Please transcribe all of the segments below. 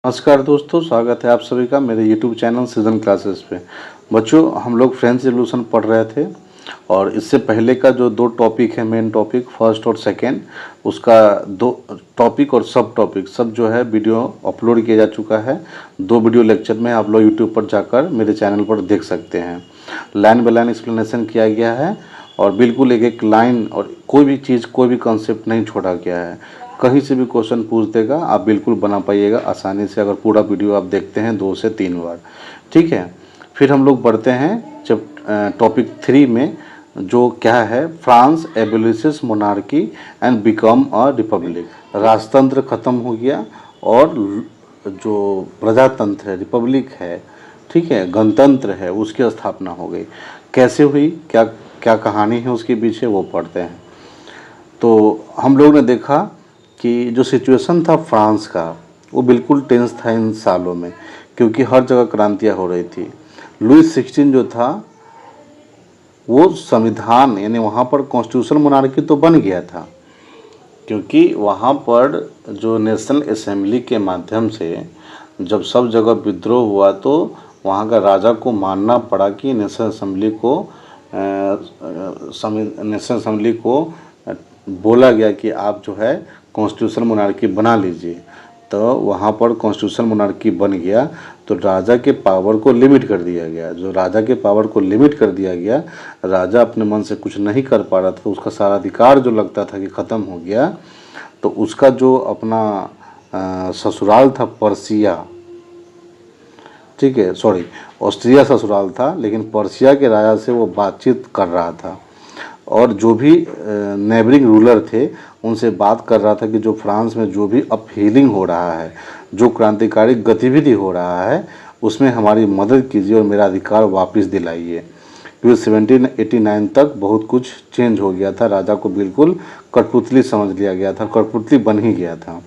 नमस्कार दोस्तों, स्वागत है आप सभी का मेरे YouTube चैनल सीजन क्लासेस पे। बच्चों, हम लोग फ्रेंच रिवॉल्यूशन पढ़ रहे थे और इससे पहले का जो दो टॉपिक है, मेन टॉपिक फर्स्ट और सेकंड, उसका दो टॉपिक और सब टॉपिक सब जो है वीडियो अपलोड किया जा चुका है। दो वीडियो लेक्चर में आप लोग YouTube पर जाकर मेरे चैनल पर देख सकते हैं। लाइन बाय लाइन एक्सप्लेनेशन किया गया है और बिल्कुल एक एक लाइन और कोई भी चीज़, कोई भी कॉन्सेप्ट नहीं छोड़ा गया है। कहीं से भी क्वेश्चन पूछ देगा, आप बिल्कुल बना पाइएगा आसानी से अगर पूरा वीडियो आप देखते हैं 2 से 3 बार। ठीक है, फिर हम लोग बढ़ते हैं जब टॉपिक 3 में, जो क्या है, France abolishes monarchy and become a republic. राजतंत्र खत्म हो गया और जो प्रजातंत्र है, रिपब्लिक है, ठीक है, गणतंत्र है, उसकी स्थापना हो गई। कैसे हुई, क्या क्या कहानी है उसके पीछे, वो पढ़ते हैं। तो हम लोग ने देखा कि जो सिचुएशन था फ्रांस का, वो बिल्कुल टेंस था इन सालों में, क्योंकि हर जगह क्रांतियाँ हो रही थी। लुईस 16 जो था वो संविधान, यानी वहाँ पर कॉन्स्टिट्यूशन मोनार्की तो बन गया था, क्योंकि वहाँ पर जो नेशनल असेंबली के माध्यम से जब सब जगह विद्रोह हुआ तो वहाँ का राजा को मानना पड़ा कि नेशनल असेंबली को बोला गया कि आप जो है कॉन्स्टिट्यूशन मोनार्की बना लीजिए। तो वहाँ पर कॉन्स्टिट्यूशन मोनार्की बन गया तो राजा के पावर को लिमिट कर दिया गया। जो राजा के पावर को लिमिट कर दिया गया, राजा अपने मन से कुछ नहीं कर पा रहा था, तो उसका सारा अधिकार जो लगता था कि ख़त्म हो गया। तो उसका जो अपना ससुराल था पर्सिया, ठीक है, सॉरी, ऑस्ट्रिया ससुराल था, लेकिन पर्सिया के राजा से वो बातचीत कर रहा था और जो भी नेबरिंग रूलर थे उनसे बात कर रहा था कि जो फ्रांस में जो भी अपहीलिंग हो रहा है, जो क्रांतिकारी गतिविधि हो रहा है, उसमें हमारी मदद कीजिए और मेरा अधिकार वापस दिलाइए। क्योंकि 1789 तक बहुत कुछ चेंज हो गया था, राजा को बिल्कुल कठपुतली समझ लिया गया था, कठपुतली बन ही गया था।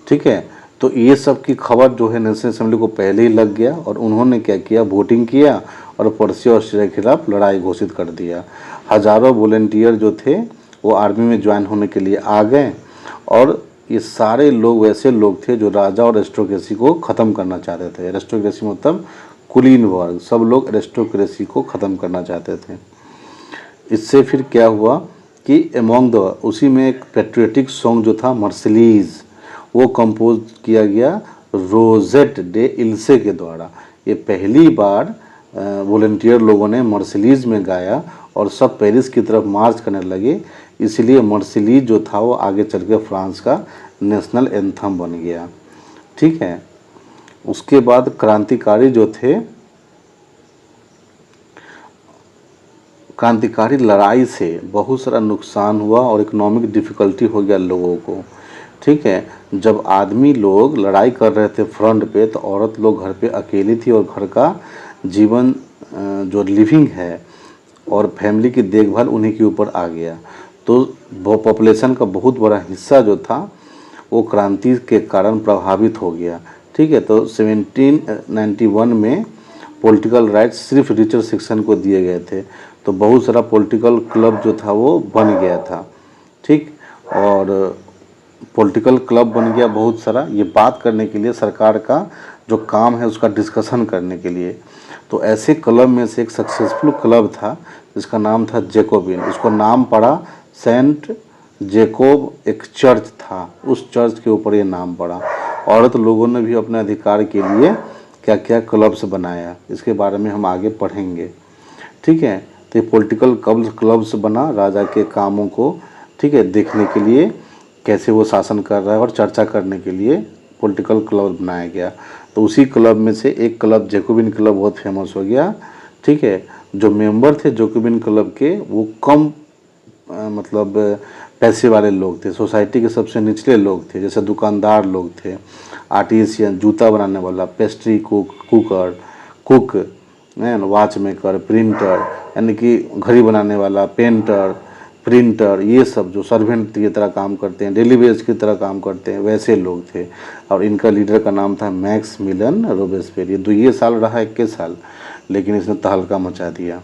ठीक है, तो ये सब की खबर जो है नेशनल असेंबली को पहले ही लग गया और उन्होंने क्या किया, वोटिंग किया और पर्सिया ऑस्ट्रिया के खिलाफ लड़ाई घोषित कर दिया। हजारों वॉलंटियर जो थे वो आर्मी में ज्वाइन होने के लिए आ गए और ये सारे लोग वैसे लोग थे जो राजा और एरिस्टोक्रेसी को ख़त्म करना चाहते थे। एरिस्टोक्रेसी मतलब कुलीन वर्ग, सब लोग एरिस्टोक्रेसी को ख़त्म करना चाहते थे। इससे फिर क्या हुआ कि एमोंग द, उसी में एक पेट्रियोटिक सॉन्ग जो था मर्सिलीज़, वो कंपोज किया गया रोजेट डे इल्से के द्वारा। ये पहली बार वॉलंटियर लोगों ने मर्सिलीज़ में गाया और सब पेरिस की तरफ मार्च करने लगे। इसलिए मर्सिलीज़ जो था वो आगे चल के फ्रांस का नेशनल एंथम बन गया। ठीक है, उसके बाद क्रांतिकारी जो थे, क्रांतिकारी लड़ाई से बहुत सारा नुकसान हुआ और इकोनॉमिक डिफ़िकल्टी हो गया लोगों को। ठीक है, जब आदमी लोग लड़ाई कर रहे थे फ्रंट पे, तो औरत लोग घर पे अकेली थी और घर का जीवन जो लिविंग है और फैमिली की देखभाल उन्हीं के ऊपर आ गया। तो पॉपुलेशन का बहुत बड़ा हिस्सा जो था वो क्रांति के कारण प्रभावित हो गया। ठीक है, तो 1791 में पॉलिटिकल राइट्स सिर्फ रिचर सेक्शन को दिए गए थे, तो बहुत सारा पॉलिटिकल क्लब जो था वो बन गया था। ठीक, और पॉलिटिकल क्लब बन गया बहुत सारा, ये बात करने के लिए, सरकार का जो काम है उसका डिस्कशन करने के लिए। तो ऐसे क्लब में से एक सक्सेसफुल क्लब था जिसका नाम था जैकोबिन। उसको नाम पड़ा सेंट जैकोब, एक चर्च था, उस चर्च के ऊपर ये नाम पड़ा। औरत लोगों ने भी अपने अधिकार के लिए क्या क्या क्लब्स बनाया, इसके बारे में हम आगे पढ़ेंगे। ठीक है, तो ये पॉलिटिकल क्लब्स बना राजा के कामों को, ठीक है, देखने के लिए, कैसे वो शासन कर रहा है और चर्चा करने के लिए पॉलिटिकल क्लब बनाया गया। तो उसी क्लब में से एक क्लब जैकोबिन क्लब बहुत फेमस हो गया। ठीक है, जो मेंबर थे जैकोबिन क्लब के वो कम मतलब पैसे वाले लोग थे, सोसाइटी के सबसे निचले लोग थे, जैसे दुकानदार लोग थे, आर्टिसियन, जूता बनाने वाला, pastry cook, watch maker, printer, यानी कि घड़ी बनाने वाला, पेंटर, प्रिंटर, ये सब जो सर्वेंट की तरह काम करते हैं, डेली वेज की तरह काम करते हैं, वैसे लोग थे। और इनका लीडर का नाम था मैक्सिमिलियन रोबेस्पियर। ये 2 साल रहा, 21 साल, लेकिन इसने तहलका मचा दिया।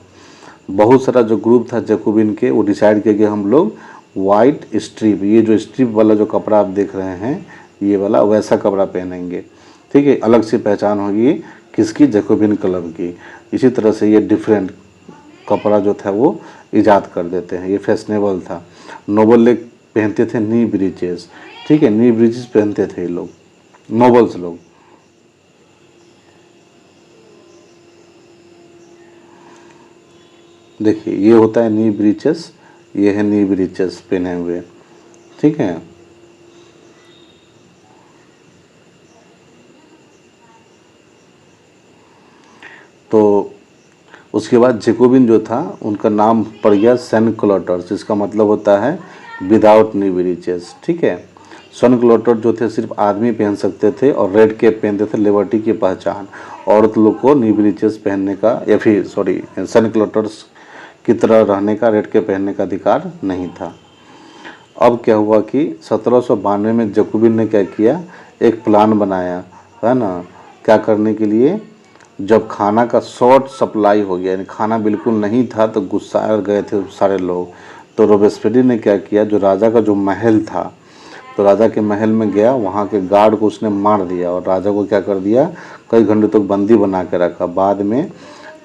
बहुत सारा जो ग्रुप था जैकोबिन के, वो डिसाइड किया कि हम लोग वाइट स्ट्रिप, ये जो स्ट्रिप वाला जो कपड़ा आप देख रहे हैं, ये वाला वैसा कपड़ा पहनेंगे, ठीक है। अलग से पहचान होगी किसकी, जैकोबिन क्लब की। इसी तरह से ये डिफरेंट कपड़ा जो था वो ईजाद कर देते हैं, ये फैशनेबल था। नोबल लोग पहनते थे नी ब्रीचेस, ठीक है, नी ब्रीचेस पहनते थे ये लोग, नोबल्स लोग। देखिए ये होता है नी ब्रीचेस, ये है नी ब्रीचेस पहने हुए, ठीक है। तो उसके बाद जैकोबिन जो था उनका नाम पड़ गया सन क्लॉटर्स, जिसका मतलब होता है विदाउट नी ब्रीचेस, ठीक है। सन क्लॉटर जो थे सिर्फ आदमी पहन सकते थे और रेड कैप पहनते थे, लिबर्टी की पहचान। औरत लोग को नी ब्रीचेस पहनने का या फिर सॉरी सन क्लॉटर्स की तरह रहने का, रेड कैप पहनने का अधिकार नहीं था। अब क्या हुआ कि 1792 में जैकोबिन ने क्या किया, एक प्लान बनाया, है ना, क्या करने के लिए। जब खाना का शॉर्ट सप्लाई हो गया, यानी खाना बिल्कुल नहीं था, तो गुस्सा गए थे सारे लोग। तो रोबेस्पियरी ने क्या किया, जो राजा का जो महल था, तो राजा के महल में गया, वहाँ के गार्ड को उसने मार दिया और राजा को क्या कर दिया, कई घंटे तक बंदी बना के रखा। बाद में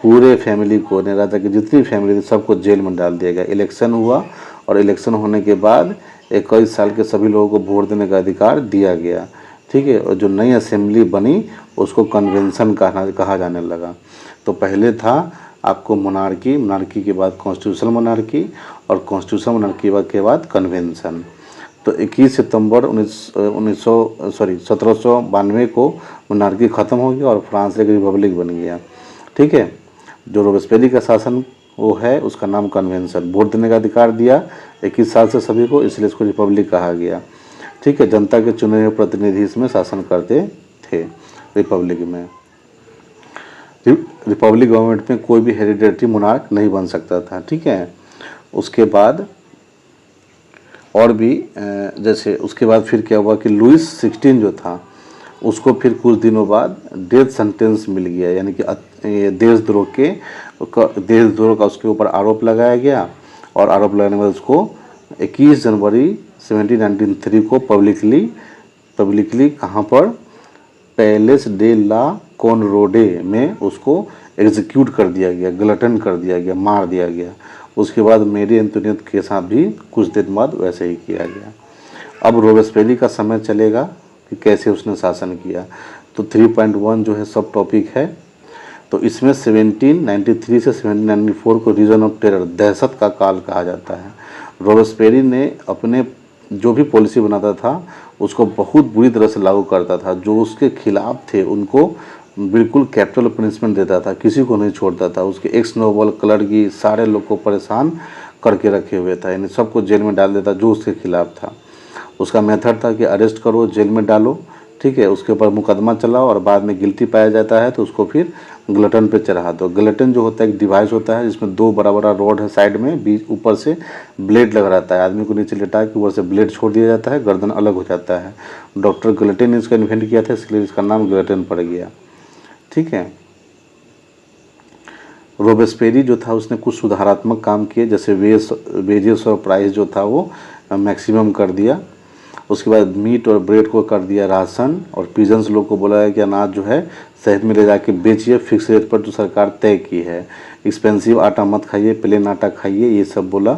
पूरे फैमिली को, राजा की जितनी फैमिली थी सबको जेल में डाल दिया गया। इलेक्शन हुआ और इलेक्शन होने के बाद 21 साल के सभी लोगों को वोट देने का अधिकार दिया गया, ठीक है। और जो नई असेंबली बनी उसको कन्वेंशन कहा जाने लगा। तो पहले था आपको मोनार्की, मोनार्की के बाद कॉन्स्टिट्यूशनल मोनार्की और कॉन्स्टिट्यूशनल मोनार्की के बाद कन्वेंशन। तो 21 सितंबर 1792 को मोनार्की ख़त्म हो गया और फ्रांस एक रिपब्लिक बन गया, ठीक है। जो रोबेस्पियरी का शासन वो है, उसका नाम कन्वेंशन। वोट देने का अधिकार दिया 21 साल से सभी को, इसलिए इसको रिपब्लिक कहा गया, ठीक है। जनता के चुने हुए प्रतिनिधि इसमें शासन करते थे रिपब्लिक में। रिपब्लिक गवर्नमेंट में कोई भी हेरिडेटरी मोनार्क नहीं बन सकता था, ठीक है। उसके बाद और भी जैसे उसके बाद फिर क्या हुआ कि लुइस 16 जो था उसको फिर कुछ दिनों बाद डेथ सेंटेंस मिल गया, यानी कि देशद्रोह का उसके ऊपर आरोप लगाया गया। और आरोप लगाने के बाद उसको 21 जनवरी 1793 को पब्लिकली कहाँ पर, पैलेस डे ला कॉनरोडे में उसको एग्जीक्यूट कर दिया गया, गलटन कर दिया गया, मार दिया गया। उसके बाद मेरी एंटोनियट के साथ भी कुछ दिन बाद वैसे ही किया गया। अब रोबेस्पियरी का समय चलेगा कि कैसे उसने शासन किया। तो 3.1 जो है सब टॉपिक है। तो इसमें 1793 से 1794 को रीजन ऑफ टेरर, दहशत का काल कहा जाता है। रोबेस्पियरी ने अपने जो भी पॉलिसी बनाता था उसको बहुत बुरी तरह से लागू करता था। जो उसके खिलाफ थे उनको बिल्कुल कैपिटल पनिशमेंट देता था, किसी को नहीं छोड़ता था। उसके एक्स नोबल, क्लर्की, सारे लोग को परेशान करके रखे हुए था, यानी सबको जेल में डाल देता जो उसके खिलाफ था। उसका मेथड था कि अरेस्ट करो, जेल में डालो, ठीक है, उसके ऊपर मुकदमा चलाओ और बाद में गिल्टी पाया जाता है तो उसको फिर गलटन पे चढ़ा दो। गलटन जो होता है एक डिवाइस होता है जिसमें दो बड़ा बड़ा रॉड है साइड में, बीच ऊपर से ब्लेड लगा रहता है। आदमी को नीचे लेटा के ऊपर से ब्लेड छोड़ दिया जाता है, गर्दन अलग हो जाता है। डॉक्टर गलटन ने इसका इन्वेंट किया था, इसलिए इसका नाम गलटन पड़ गया, ठीक है। रोबेस्पियरी जो था उसने कुछ सुधारात्मक काम किए, जैसे वेजेस और प्राइस जो था वो मैक्सिमम कर दिया। उसके बाद मीट और ब्रेड को कर दिया राशन, और पीजेंट्स लोग को बोला है कि अनाज जो है शहर में ले जाके बेचिए फिक्स रेट पर जो सरकार तय की है। एक्सपेंसिव आटा मत खाइए, प्लेन आटा खाइए, ये सब बोला,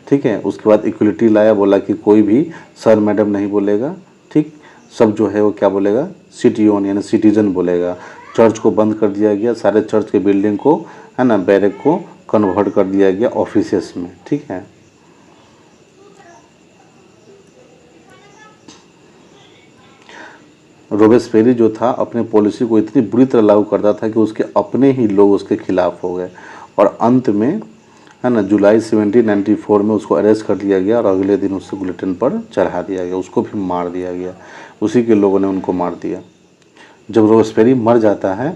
ठीक है। उसके बाद इक्वलिटी लाया, बोला कि कोई भी सर मैडम नहीं बोलेगा, ठीक, सब जो है वो क्या बोलेगा, सिटीजन यानी सिटीजन बोलेगा। चर्च को बंद कर दिया गया, सारे चर्च के बिल्डिंग को, है ना, बैरक को कन्वर्ट कर दिया गया ऑफिसेस में, ठीक है। रोबेस्पियरी जो था अपने पॉलिसी को इतनी बुरी तरह लागू करता था कि उसके अपने ही लोग उसके खिलाफ हो गए, और अंत में, है ना, जुलाई 1794 में उसको अरेस्ट कर लिया गया और अगले दिन उसको गुलेटिन पर चढ़ा दिया गया, उसको भी मार दिया गया, उसी के लोगों ने उनको मार दिया। जब रोबेस्पियरी मर जाता है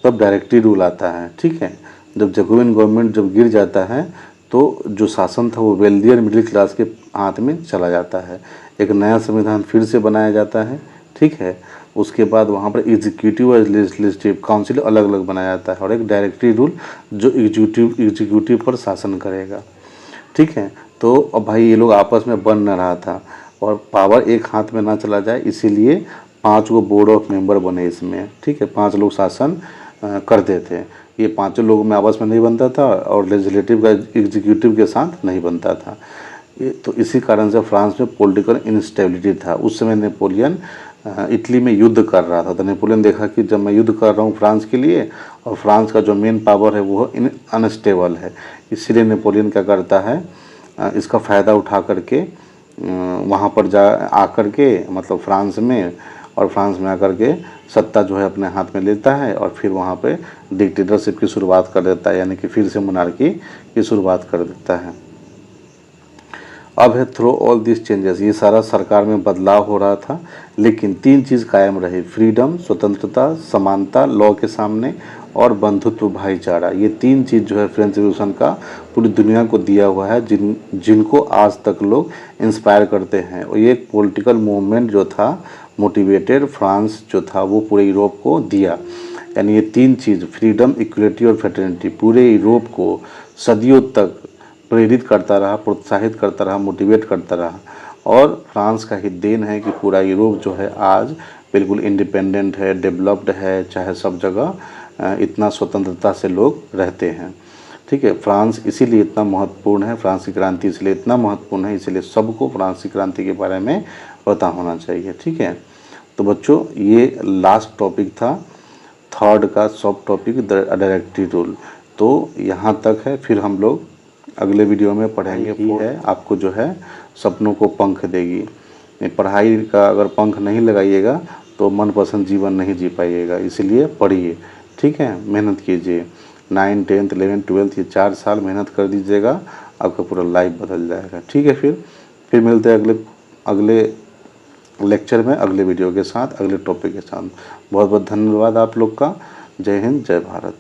तब डायरेक्टरी रूल आता है, ठीक है। जब जैकोबिन गवर्नमेंट जब गिर जाता है तो जो शासन था वो वेल्दियर मिडिल क्लास के हाथ में चला जाता है। एक नया संविधान फिर से बनाया जाता है, ठीक है। उसके बाद वहाँ पर एग्जीक्यूटिव और लेजिस्लेटिव काउंसिल अलग अलग बनाया जाता है, और एक डायरेक्टरी रूल जो एग्जीक्यूटिव पर शासन करेगा, ठीक है। तो अब भाई ये लोग आपस में बन न रहा था। और पावर एक हाथ में ना चला जाए, इसीलिए 5 गो बोर्ड ऑफ मेंबर बने इसमें, ठीक है। 5 लोग शासन करते थे। ये पाँचों लोगों में आपस में नहीं बनता था और लेजिस्लेटिव का एग्जीक्यूटिव के साथ नहीं बनता था। ये तो इसी कारण से फ्रांस में पॉलिटिकल इंस्टेबिलिटी था। उस समय नेपोलियन इटली में युद्ध कर रहा था, तो नेपोलियन देखा कि जब मैं युद्ध कर रहा हूँ फ्रांस के लिए और फ्रांस का जो मेन पावर है वो अनस्टेबल है, इसीलिए नेपोलियन क्या करता है, इसका फ़ायदा उठा करके वहाँ पर जा आकर के मतलब फ्रांस में, और फ्रांस में आकर के सत्ता जो है अपने हाथ में लेता है और फिर वहाँ पे डिक्टेटरशिप की शुरुआत कर देता है, यानी कि फिर से मोनार्की की शुरुआत कर देता है। अब है थ्रू ऑल दिस चेंजेस, ये सारा सरकार में बदलाव हो रहा था, लेकिन 3 चीज़ कायम रही, फ्रीडम, स्वतंत्रता, समानता लॉ के सामने, और बंधुत्व, भाईचारा। ये 3 चीज़ जो है फ्रेंच रिवॉल्यूशन का पूरी दुनिया को दिया हुआ है, जिनको आज तक लोग इंस्पायर करते हैं। और ये एक पॉलिटिकल मूवमेंट जो था मोटिवेटेड फ्रांस जो था वो पूरे यूरोप को दिया। यानी ये 3 चीज़ फ्रीडम, इक्वलिटी और फ्रेटर्निटी पूरे यूरोप को सदियों तक प्रेरित करता रहा, प्रोत्साहित करता रहा, मोटिवेट करता रहा। और फ्रांस का ही देन है कि पूरा यूरोप जो है आज बिल्कुल इंडिपेंडेंट है, डेवलप्ड है, चाहे सब जगह इतना स्वतंत्रता से लोग रहते हैं, ठीक है। फ्रांस इसीलिए इतना महत्वपूर्ण है, फ्रांस की क्रांति इसलिए इतना महत्वपूर्ण है, इसलिए सबको फ्रांस की क्रांति के बारे में पता होना चाहिए, ठीक है। तो बच्चों ये लास्ट टॉपिक था, थर्ड का सब टॉपिक डायरेक्टरी रूल। तो यहाँ तक है, फिर हम लोग अगले वीडियो में पढ़ेंगे। है आपको जो है सपनों को पंख देगी। पढ़ाई का अगर पंख नहीं लगाइएगा तो मनपसंद जीवन नहीं जी पाइएगा, इसलिए पढ़िए, ठीक है, मेहनत कीजिए। 9, 10, 11, 12 ये 4 साल मेहनत कर दीजिएगा, आपका पूरा लाइफ बदल जाएगा, ठीक है। फिर मिलते हैं अगले लेक्चर में, अगले वीडियो के साथ, अगले टॉपिक के साथ। बहुत बहुत धन्यवाद आप लोग का। जय हिंद, जय भारत।